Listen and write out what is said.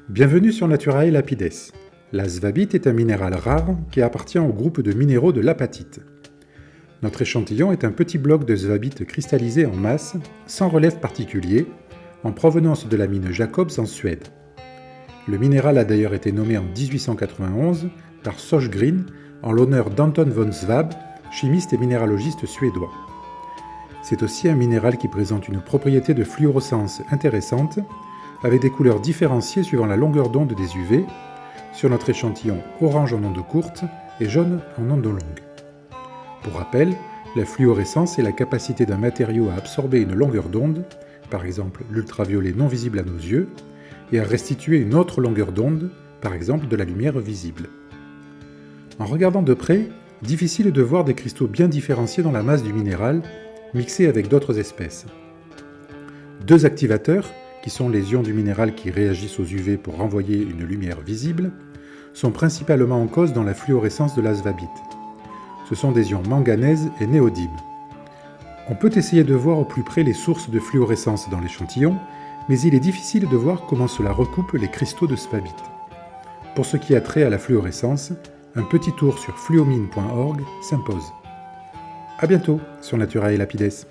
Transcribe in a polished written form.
Bienvenue sur Naturae Lapides. La svabite est un minéral rare qui appartient au groupe de minéraux de l'apatite. Notre échantillon est un petit bloc de svabite cristallisé en masse, sans relief particulier, en provenance de la mine Jacobs en Suède. Le minéral a d'ailleurs été nommé en 1891 par Sjögren en l'honneur d'Anton von Svab, chimiste et minéralogiste suédois. C'est aussi un minéral qui présente une propriété de fluorescence intéressante, avec des couleurs différenciées suivant la longueur d'onde des UV, sur notre échantillon orange en onde courte et jaune en onde longue. Pour rappel, la fluorescence est la capacité d'un matériau à absorber une longueur d'onde, par exemple l'ultraviolet non visible à nos yeux, et à restituer une autre longueur d'onde, par exemple de la lumière visible. En regardant de près, difficile de voir des cristaux bien différenciés dans la masse du minéral, mixés avec d'autres espèces. Deux activateurs, qui sont les ions du minéral qui réagissent aux UV pour renvoyer une lumière visible, sont principalement en cause dans la fluorescence de la svabite. Ce sont des ions manganèse et néodyme. On peut essayer de voir au plus près les sources de fluorescence dans l'échantillon, mais il est difficile de voir comment cela recoupe les cristaux de svabite. Pour ce qui a trait à la fluorescence, un petit tour sur fluomine.org s'impose. À bientôt sur Naturae Lapides.